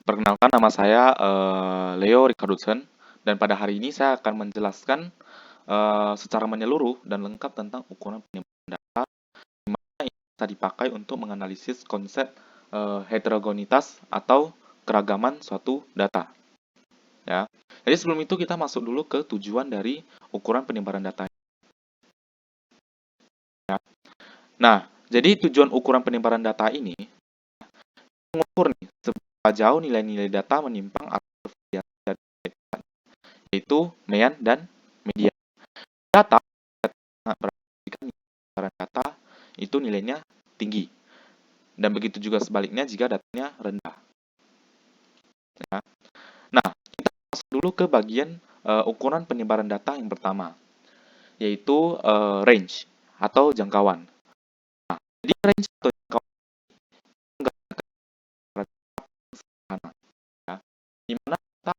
Perkenalkan, nama saya Leo Richardson, dan pada hari ini saya akan menjelaskan secara menyeluruh dan lengkap tentang ukuran penimbangan data yang bisa dipakai untuk menganalisis konsep heterogenitas atau keragaman suatu data. Ya. Jadi sebelum itu kita masuk dulu ke tujuan dari ukuran penyebaran data. Ya. Nah, jadi tujuan ukuran penyebaran data ini mengukur nih seberapa jauh nilai-nilai data menyimpang atau bervariasi dari yaitu mean dan median. Data sangat berarti penyebaran data itu nilainya tinggi, dan begitu juga sebaliknya jika datanya rendah. Ya. Nah, kita masuk dulu ke bagian ukuran penyebaran data yang pertama, yaitu range atau jangkauan. Nah, jadi range atau jangkauan sederhana, ya, di mana kita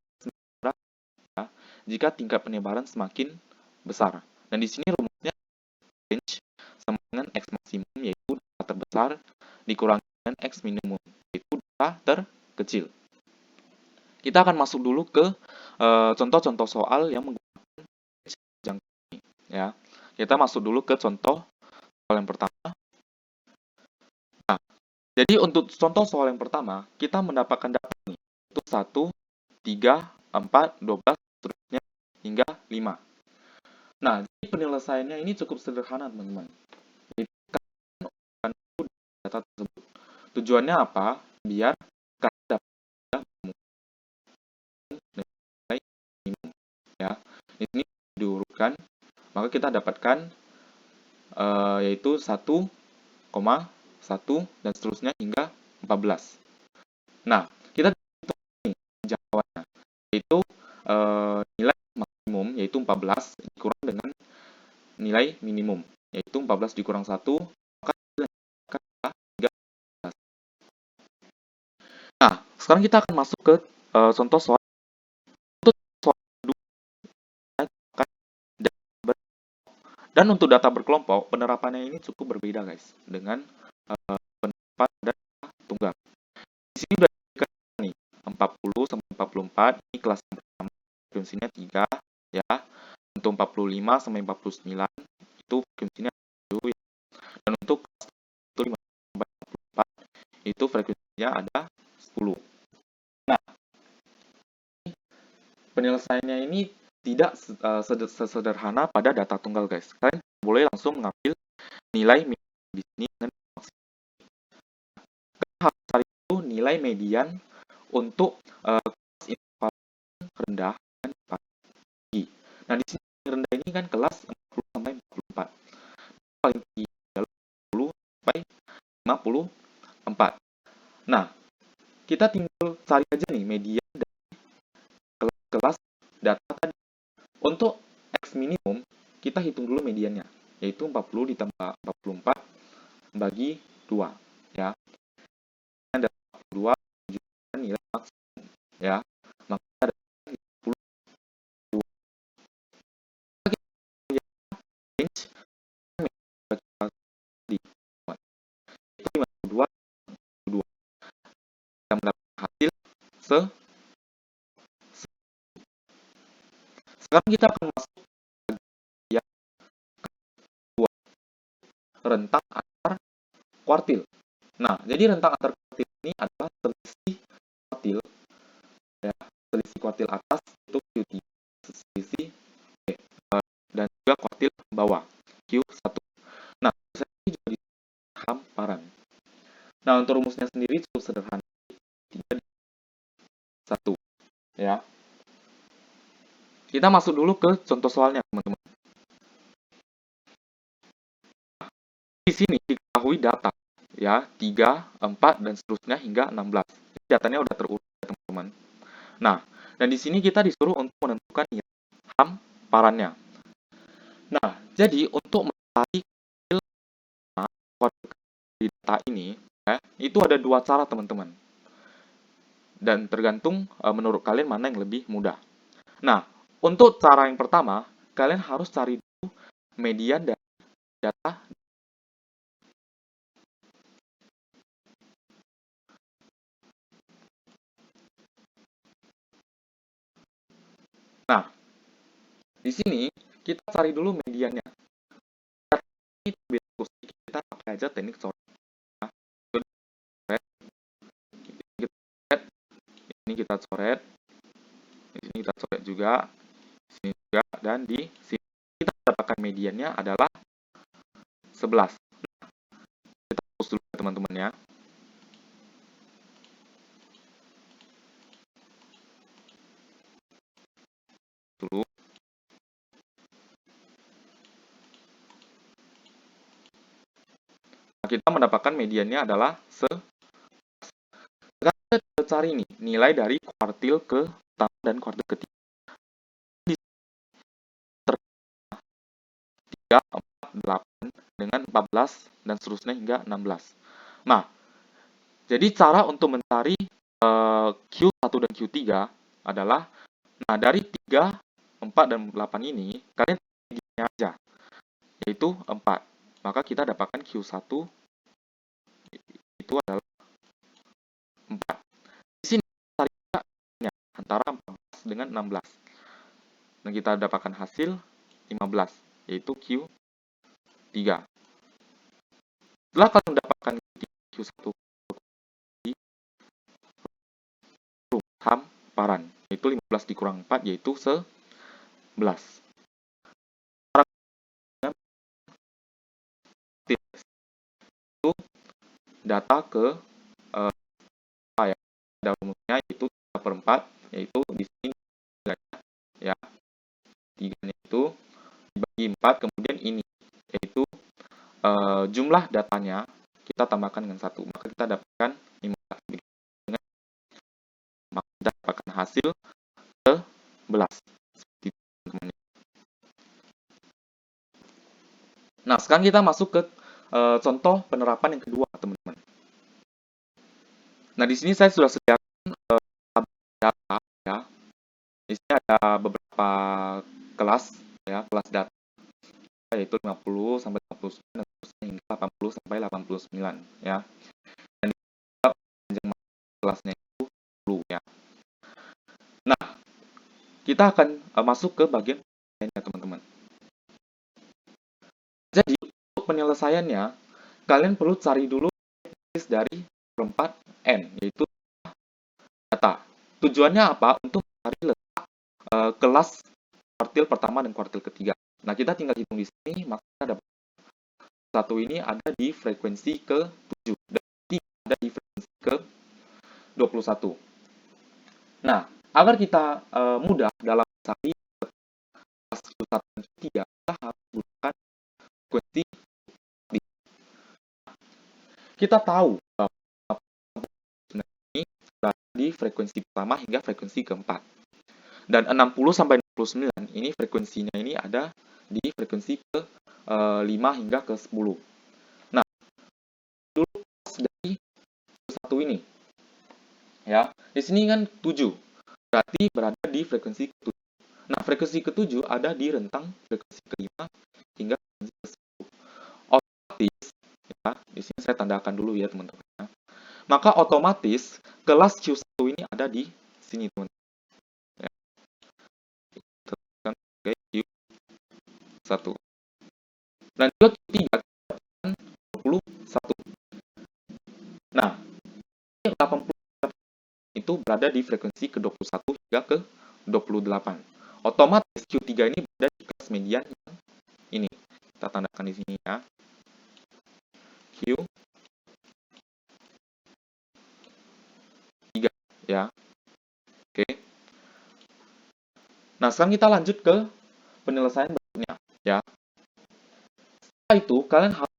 ya, jika tingkat penyebaran semakin besar. Dan di sini rumusnya range sama dengan x maksimum, yaitu data terbesar dikurangi dengan x minimum, yaitu data terkecil. Kita akan masuk dulu ke contoh-contoh soal yang menggunakan jangkauan ini, ya. Kita masuk dulu ke contoh soal yang pertama. Nah, jadi untuk contoh soal yang pertama, kita mendapatkan data ini untuk 1, 3, 4, 12, seterusnya hingga 5. Nah, jadi penyelesaiannya ini cukup sederhana, teman-teman. Jadi, data tersebut. Tujuannya apa? Biar kita dapat nilai minimum, ya. Di sini diurutkan, maka kita dapatkan yaitu 1,1 dan seterusnya hingga 14. Nah, kita hitung nih jangkauannya, yaitu nilai maksimum yaitu 14 dikurang dengan nilai minimum yaitu 14 dikurang 1, maka adalah 13. Nah, sekarang kita akan masuk ke contoh soal. Untuk soal kedua, dan untuk data berkelompok, penerapannya ini cukup berbeda, guys, dengan penerapan data tunggal. Di sini sudah diberikan nih 40 sampai 44, ini kelas yang pertama, frekuensinya 3, ya. Untuk 45 sampai 49 itu frekuensinya 1, ya. Dan untuk kelas 5 sampai 44 itu frekuensinya ada 10. Nah, penyelesaiannya ini tidak sesederhana pada data tunggal, guys. Kalian boleh langsung mengambil nilai di sini dengan harus cari itu nilai median untuk kelas interval rendah dan tinggi. Nah, di sini rendah ini kan kelas 40 sampai 44. Paling tinggi adalah 40 sampai 54. Nah, kita tinggal cari aja nih median dari kelas data tadi. Untuk X minimum, kita hitung dulu mediannya, yaitu 40 ditambah 44 bagi 2, ya. Ada 42 menunjukkan nilai maksimum, ya. Maka ada 52. Range itu 52, 52. Kita mendapatkan hasil sekarang kita akan masuk ke yang kedua, rentang antar kuartil. Nah, jadi rentang antar kuartil ini adalah selisih kuartil, ya, selisih kuartil atas itu Q3, selisih dan juga kuartil bawah Q1. Nah, ini juga hamparan. Nah, untuk rumusnya sendiri cukup sederhana, 3/1, ya. Kita masuk dulu ke contoh soalnya, teman-teman. Di sini diketahui data, ya, 3, 4, dan seterusnya hingga 16. Jadi datanya udah terurut, teman-teman. Nah, dan di sini kita disuruh untuk menentukan hamparannya. Nah, jadi untuk mencari data ini, ya, itu ada dua cara, teman-teman. Dan tergantung menurut kalian mana yang lebih mudah. Nah, untuk cara yang pertama, kalian harus cari dulu median dari data. Di sini kita cari dulu mediannya. Kita pakai aja teknik coret. Ini kita coret, di sini kita coret juga, di sini juga, dan di sini kita dapatkan mediannya adalah 11. Kita hapus dulu teman-teman ya. Dulu. Nah, kita mendapatkan mediannya adalah sekarang kita cari nih nilai dari kuartil pertama dan kuartil ketiga. 3, 4, 8 dengan 14 dan seterusnya hingga 16. Nah, jadi cara untuk mencari Q1 dan Q3 adalah, nah dari 3, 4, dan 8 ini, kalian mediannya aja, yaitu 4. Maka kita dapatkan Q1 itu adalah 4. Di sini cari antara 14 dengan 16. Dan kita dapatkan hasil 15, yaitu Q3. Setelah kalian mendapatkan Q1 hamparan, yaitu 15 dikurang 4, yaitu 11. Itu data ke ya, pada umumnya itu 3/4, yaitu di sini ya, 3-nya itu dibagi 4, kemudian ini, yaitu jumlah datanya kita tambahkan dengan 1, maka kita dapatkan 15. Maka kita dapatkan hasil 11. Nah, sekarang kita masuk ke contoh penerapan yang kedua, teman-teman. Nah, di sini saya sudah sediakan data ya. Di sini ada beberapa kelas ya, kelas data, yaitu 50 sampai 59 hingga 80 sampai 89 ya. Dan panjang kelasnya itu 10 ya. Nah, kita akan masuk ke bagian penyelesaiannya, teman-teman. Jadi, untuk penyelesaiannya, kalian perlu cari dulu dari perempat N, yaitu data. Tujuannya apa? Untuk mencari letak kelas kuartil pertama dan kuartil ketiga. Nah, kita tinggal hitung di sini, maka kita dapat satu ini ada di frekuensi ke-7 dan 3 ada di frekuensi ke-21. Nah, agar kita mudah dalam mencari kelas Q1 dan Q3, kita harus menggunakan frekuensi. Kita tahu bahwa ini di frekuensi pertama hingga frekuensi keempat. Dan 60 sampai 69 ini frekuensinya ini ada di frekuensi ke-5 hingga ke-10. Nah, dulu dari satu ini ya. Di sini kan 7. Berarti berada di frekuensi ke-7. Nah, frekuensi ke-7 ada di rentang frekuensi ke-5 hingga frekuensi ke-10. Otomatis ya, di sini saya tandakan dulu ya, teman-teman. Maka otomatis kelas Q1 ini ada di sini, teman-teman. Q1. Dan juga Q3 21. Nah, 80 itu berada di frekuensi ke-21 hingga ke-28. Otomatis Q3 ini berada di kelas median yang ini. Kita tandakan di sini ya. Q3 ya. Oke. Nah, sekarang kita lanjut ke penyelesaian berikutnya ya. Setelah itu kalian harus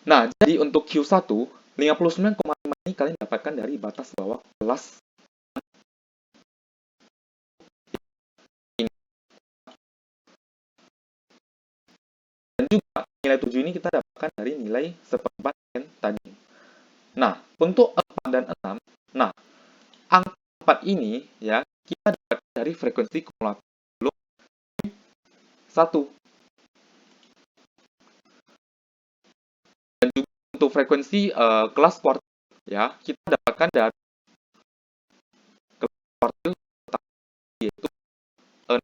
Nah, jadi untuk Q1, 59,5 ini kalian dapatkan dari batas bawah kelas ini. Dan juga nilai 7 ini kita dapatkan dari nilai seperempat N tadi. Nah, untuk 4 dan 6, nah, angka 4 ini ya, kita dapatkan dari frekuensi kumulatif 1. Dan juga untuk frekuensi kelas kuartil ya, kita dapatkan dari kuartil yaitu 6.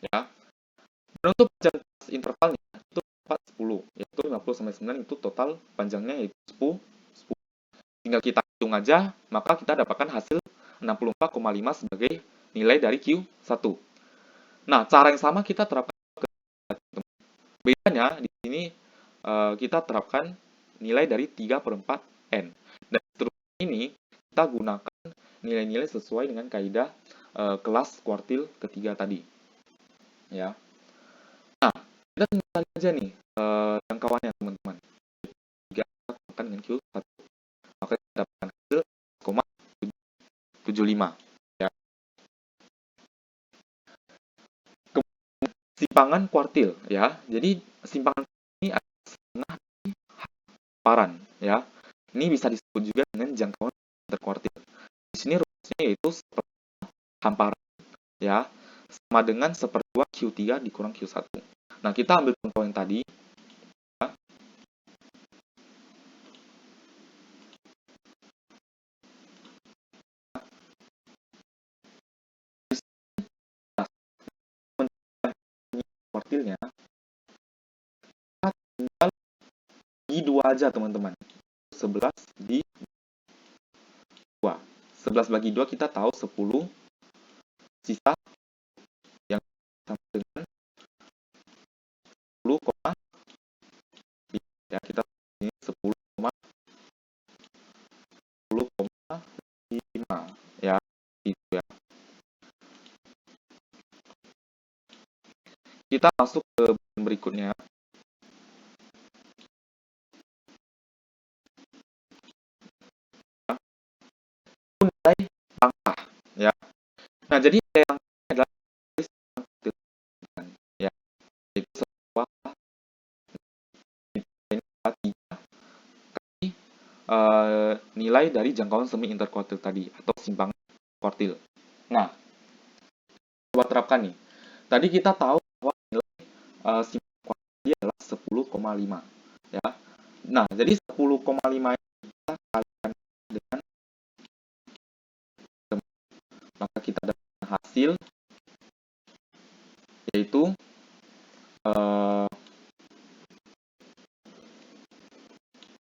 Ya. Dan untuk panjang intervalnya itu 10, yaitu 50 sampai 9 itu total panjangnya yaitu 10. Tinggal kita hitung aja, maka kita dapatkan hasil 64,5 sebagai nilai dari Q1. Nah, cara yang sama kita terapkan ke bedanya di sini kita terapkan nilai dari 3/4 N. Dan seterusnya ini kita gunakan nilai-nilai sesuai dengan kaidah kelas kuartil ketiga tadi. Ya. Nah, kita tinggal cari aja nih jangkauannya teman-teman. 3 tambahkan dengan Q1. Maka kita dapatkan hasil 0,75. Ya. Kemudian simpangan kuartil ya. Jadi simpangan ini adalah setengah dari hamparan ya. Ini bisa disebut juga dengan jangkauan interkuartil. Di sini rumusnya yaitu hamparan ya sama dengan 1/2 Q3 dikurang Q1. Nah, kita ambil contoh yang tadi. Ya. Kuartilnya kita tinggal bagi 2 aja teman-teman. 11 di 2. 11 bagi 2 kita tahu 10. Sisa yang sama dengan 10, ya kita ini 10,5 ya itu ya. Kita masuk ke berikutnya. Nilai langkah ya. Nah, jadi yang adalah ya itu sebuah nilai dari jangkauan semi interkuartil tadi atau simpangan kuartil. Nah, coba terapkan nih. Tadi kita tahu bahwa nilai simpangan kuartil adalah 10,5 ya. Nah, jadi 10,5 kita kalikan dengan, maka kita dapat hasil yaitu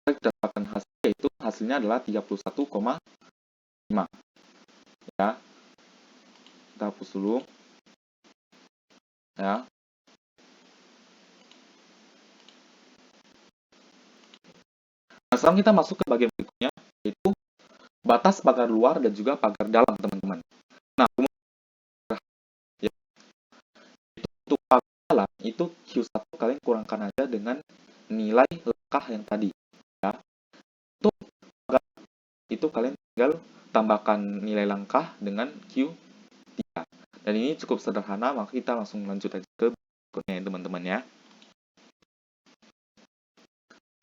kita dapatkan hasil yaitu hasilnya adalah 31,5 ya. Kita hapus dulu ya. Nah, sekarang kita masuk ke bagian berikutnya yaitu batas pagar luar dan juga pagar dalam teman-teman. Nah, ya, itu untuk pagar dalam itu Q1 kalian kurangkan aja dengan nilai langkah yang tadi ya. Untuk pagar itu kalian tinggal tambahkan nilai langkah dengan Q3. Dan ini cukup sederhana, maka kita langsung lanjut aja ke berikutnya ya teman-teman ya.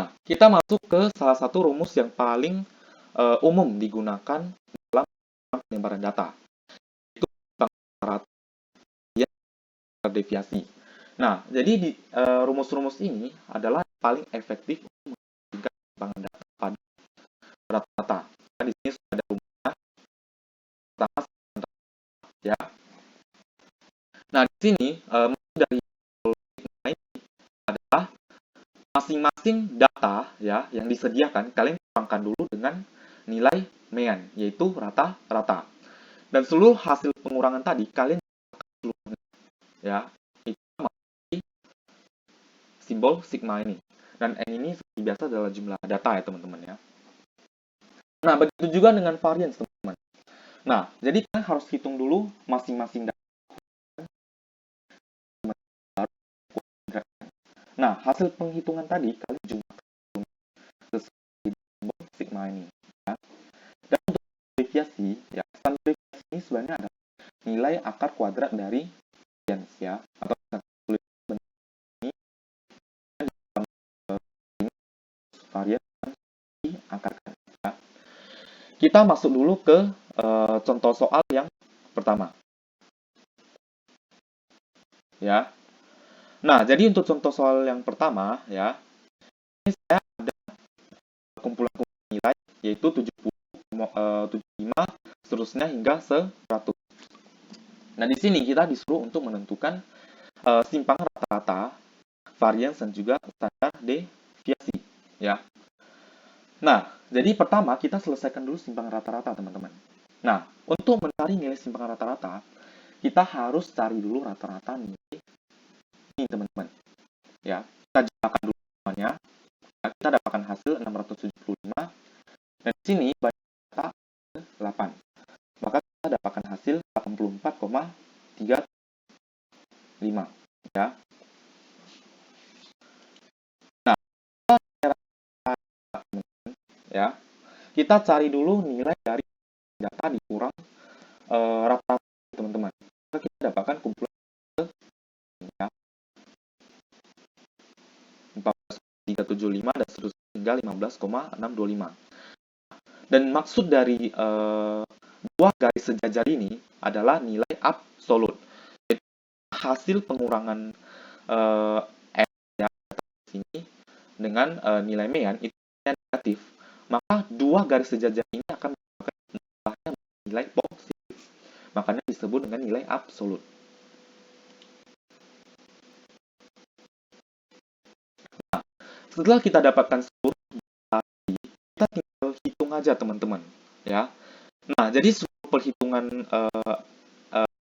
Nah, kita masuk ke salah satu rumus yang paling umum digunakan dalam penyebaran data. Itu rata yang terdeviasi. Nah, jadi di rumus-rumus ini adalah paling efektif untuk menentukan pengembangan data pada rata-rata. Nah, di sini sudah ada rumusnya. Pertama ya. Nah, di sini dari adalah masing-masing data ya yang disediakan kalian kurangkan dulu dengan nilai mean yaitu rata-rata. Dan seluruh hasil pengurangan tadi kalian ya itu simbol sigma ini. Dan n ini seperti biasa adalah jumlah data ya teman-teman ya. Nah, begitu juga dengan variance teman-teman. Nah, jadi kalian harus hitung dulu masing-masing data. Nah, hasil penghitungan tadi kalian jumlahkan sesuai simbol sigma ini ya. Dan untuk deviasi ya, standar deviasi ini sebenarnya adalah nilai akar kuadrat dari variance ya, atau variance diakarkan ya. Kita masuk dulu ke contoh soal yang pertama ya. Nah, jadi untuk contoh soal yang pertama ya, ini saya ada kumpulan nilai yaitu 75 seterusnya hingga 100. Nah, di sini kita disuruh untuk menentukan simpangan rata-rata, varians, dan juga standar deviasi, ya. Nah, jadi pertama kita selesaikan dulu simpangan rata-rata, teman-teman. Nah, untuk mencari nilai simpangan rata-rata, kita harus cari dulu rata-rata nilai ini, teman-teman. Ya, kita jumlahkan dulu semuanya. Nah, kita dapatkan hasil 675. Dan di sini banyak data 8. Maka kita dapatkan hasil 84,35. Ya. Nah, ya, kita cari dulu nilai dari data dikurang rata-rata, teman-teman. Maka kita dapatkan kumpulan ya, 14,375 dan seterusnya hingga 15,625. Dan maksud dari dua garis sejajar ini adalah nilai absolut. Jadi, hasil pengurangan F ya, sini dengan nilai mean itu negatif. Maka dua garis sejajar ini akan mendapatkan nilai positif. Makanya disebut dengan nilai absolut. Nah, setelah kita dapatkan seluruh tadi, kita tinggal hitung aja, teman-teman. Ya. Nah, jadi seluruh perhitungan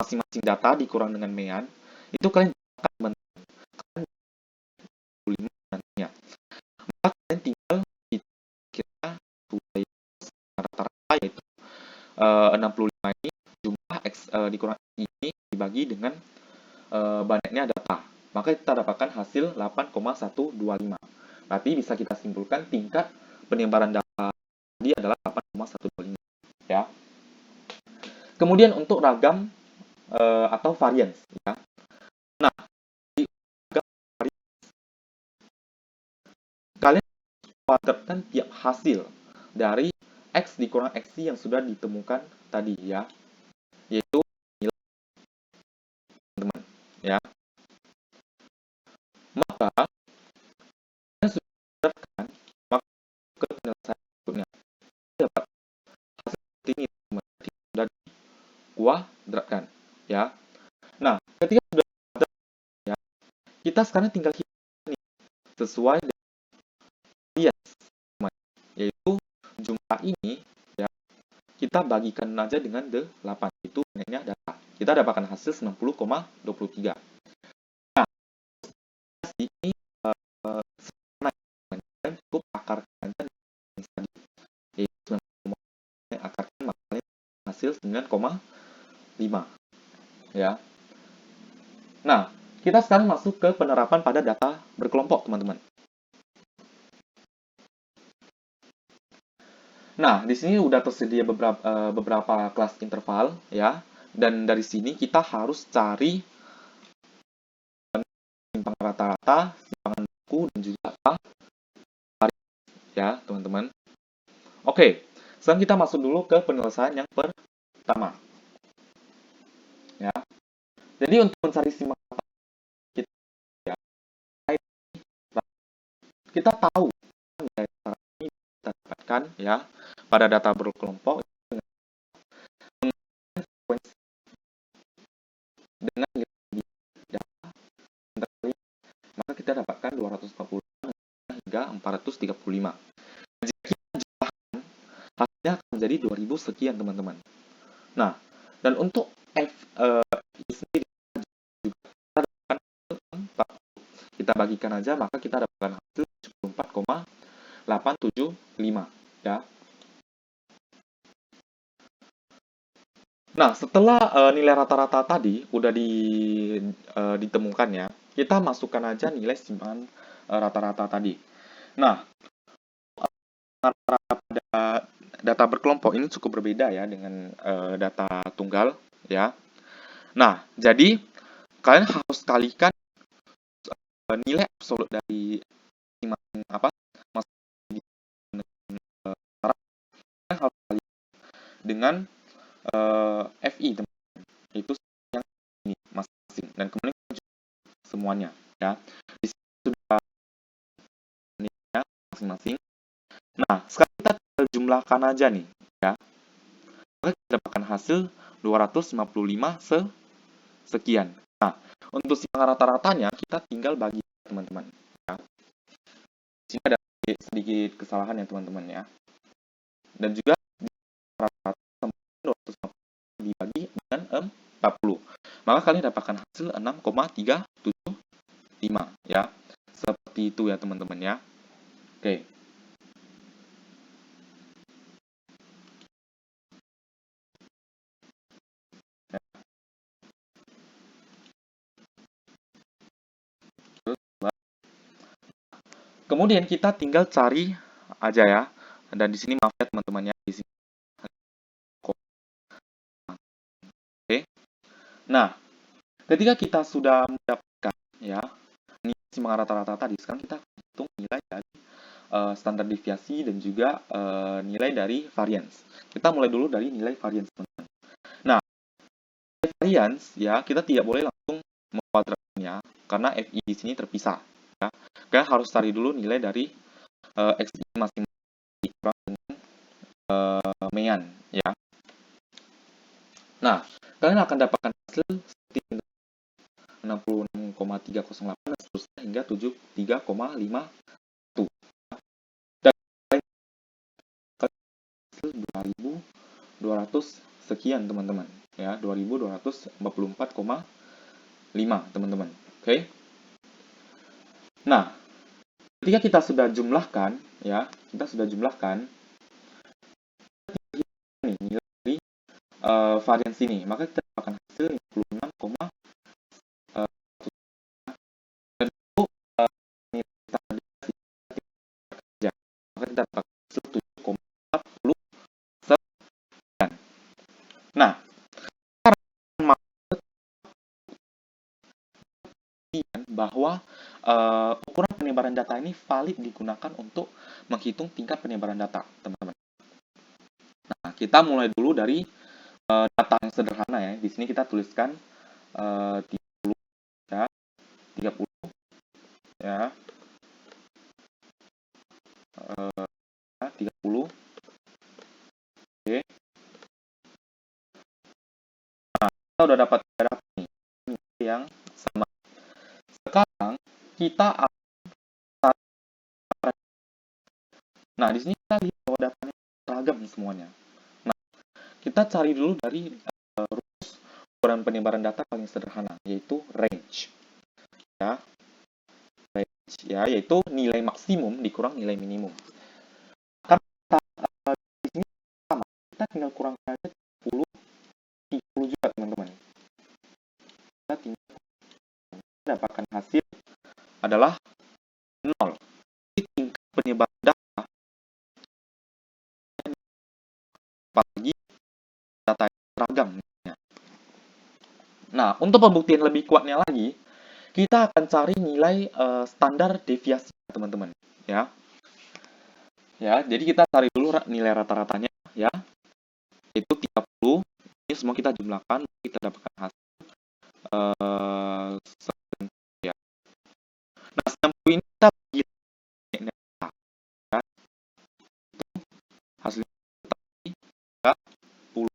masing-masing data dikurang dengan mean itu kalian akan menentukan 25 nantinya. Maka kalian tinggal kira rata-rata yaitu 65 ini jumlah X dikurang ini dibagi dengan banyaknya data. Maka kita dapatkan hasil 8,125. Berarti bisa kita simpulkan tingkat penyebaran data tadi adalah 8,125. Ya. Kemudian untuk ragam atau varians, ya. Nah, di ragam varians, kalian kuadratkan tiap hasil dari X dikurang XY yang sudah ditemukan tadi, ya, yaitu nilai, teman-teman, ya. Maka kalian sudah kuadratkan, maka ke penyelesaian berikutnya dapat hasil seperti ini, teman-teman, sudah dikuadratkan, ya. Nah, ketika sudah kuadratkan, ya, kita sekarang tinggal hitung sesuai dengan varians, yaitu jumlah ini, ya, kita bagikan aja dengan 8, itu banyaknya data. Kita dapatkan hasil 90,23. Nah, ini dan cukup akarkan aja tadi, yaitu 90, akarkan makanya hasil 9,5. Ya. Nah, kita sekarang masuk ke penerapan pada data berkelompok, teman-teman. Nah, di sini udah tersedia beberapa kelas interval, ya. Dan dari sini kita harus cari simpangan rata-rata, simpangan baku, dan juga varians, ya, teman-teman. Oke, sekarang kita masuk dulu ke penyelesaian yang pertama. Ya. Jadi untuk mencari simpangan rata-rata, kita tahu nilai ini kita dapatkan, ya, pada data berkelompok dengan nilai data, maka kita dapatkan 245 hingga 435. Jika kita jumlahkan, hasilnya akan menjadi 2000 sekian, teman-teman. Nah, dan untuk F ini sendiri juga kita dapatkan 40. Kita bagikan aja, maka kita dapatkan hasil 74,875, ya. Nah, setelah nilai rata-rata tadi udah ditemukan, ya, kita masukkan aja nilai simpangan rata-rata tadi. Nah, rata-rata pada data berkelompok ini cukup berbeda, ya, dengan data tunggal, ya. Nah, jadi kalian harus kalikan nilai absolut dari masing-masing kalian harus kalikan dengan FI, teman-teman, itu yang ini masing-masing, dan kemudian semuanya, ya. Di sini sudah nilainya masing-masing. Nah, sekarang kita jumlahkan aja nih, ya. maka kita dapatkan hasil 255 sekian. Nah, untuk silang rata-ratanya kita tinggal bagi, teman-teman. Ya. Di sini ada sedikit kesalahan ya, teman-teman ya. Dan juga rata-rata 250 dibagi dengan 40. Maka kalian dapatkan hasil 6,375 ya. Seperti itu ya, teman-teman ya. Oke. Kemudian kita tinggal cari aja ya. Dan di sini maaf ya, teman-teman ya, di sini. Oke. Nah, ketika kita sudah mendapatkan ya silang rata-rata tadi, sekarang kita hitung nilai dari standar deviasi dan juga nilai dari variance. Kita mulai dulu dari nilai variance, teman-teman. Nah, nilai variance ya kita tidak boleh langsung mengkuadratnya karena FI di sini terpisah. Ya. Kalian harus cari dulu nilai dari XI masing-masing dikurang dengan mean ya. Nah, kalian akan dapatkan hasil 66,308 dan seterusnya hingga 73,5 dan hasil 2200 sekian, teman-teman ya, 2244,5 teman-teman. Oke. Nah, ketika kita sudah jumlahkan ya, nih nilai dari variance ini, maka kita dapatkan hasil 56, dan itu nilai standar deviasi kerja. Maka kita dapatkan hasil 7,40 sekian. Nah, bahwa ukuran penyebaran data ini valid digunakan untuk menghitung tingkat penyebaran data, teman-teman. Nah, kita mulai dulu dari data yang sederhana ya. Di sini kita tuliskan 30 ya, 30 ya, 30. Oke. Nah, kita udah dapat berapa nih yang sama. Sekarang kita nah di sini kita lihat bahwa datanya seragam semuanya. Nah, kita cari dulu dari rumus ukuran penyebaran data paling sederhana, yaitu range ya. Range ya, yaitu nilai maksimum dikurang nilai minimum. Karena di sini sama, kita tinggal kurang saja 30 juga, teman-teman. Kita tinggal dapatkan hasil adalah 0. Jadi tingkat penyebaran data bagi data yang seragam. Nah, untuk pembuktian lebih kuatnya lagi, kita akan cari nilai standar deviasi, teman-teman. Ya. Ya, jadi kita cari dulu nilai rata-ratanya ya. Itu 30. Ini semua kita jumlahkan, kita dapatkan hasil ya. Nah, 90 ini kita bagi ya. Itu hasilnya 30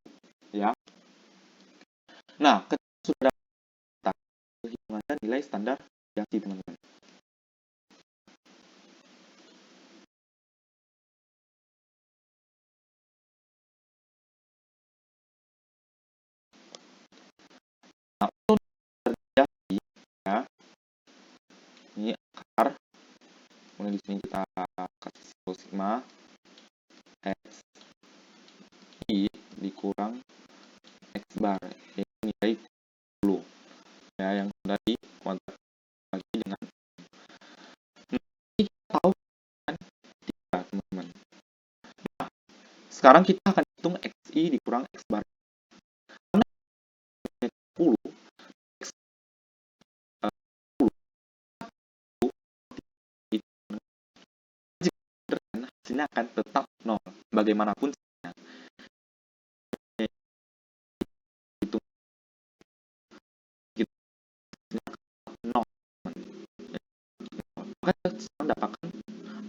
ya. Nah, ketika sudah dapat hitungannya nilai standar deviasi, teman-teman. Nah, untuk deviasi ya, ini akar. Kemudian di sini kita kasih sigma x i dikurang x bar, ini nilai 10 ya, yang sudah dikuadrat lagi dengan kita tahu kan 3, teman-teman. Nah, sekarang kita akan hitung xi dikurang x bar. Karena 10 x 10 hasilnya akan tetap 0 bagaimanapun itu 0. Maka kita mendapatkan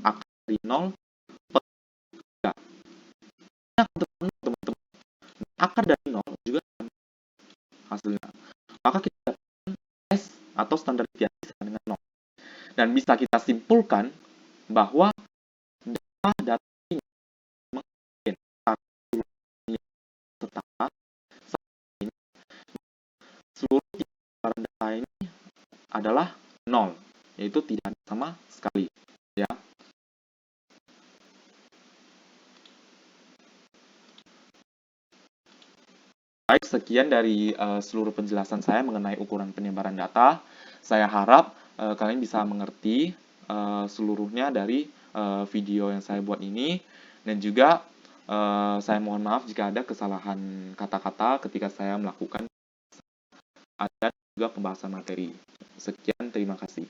akar dari 0 per 3. Ini akan tetap 0, teman-teman. atau standar deviasi sama dengan 0. Dan bisa kita simpulkan bahwa data ini tetap seluruh penyebaran data ini adalah 0, yaitu tidak ada sama sekali. Ya. Baik, sekian dari seluruh penjelasan saya mengenai ukuran penyebaran data. Saya harap kalian bisa mengerti seluruhnya dari video yang saya buat ini. Dan juga saya mohon maaf jika ada kesalahan kata-kata ketika saya melakukan ada juga pembahasan materi. Sekian, terima kasih.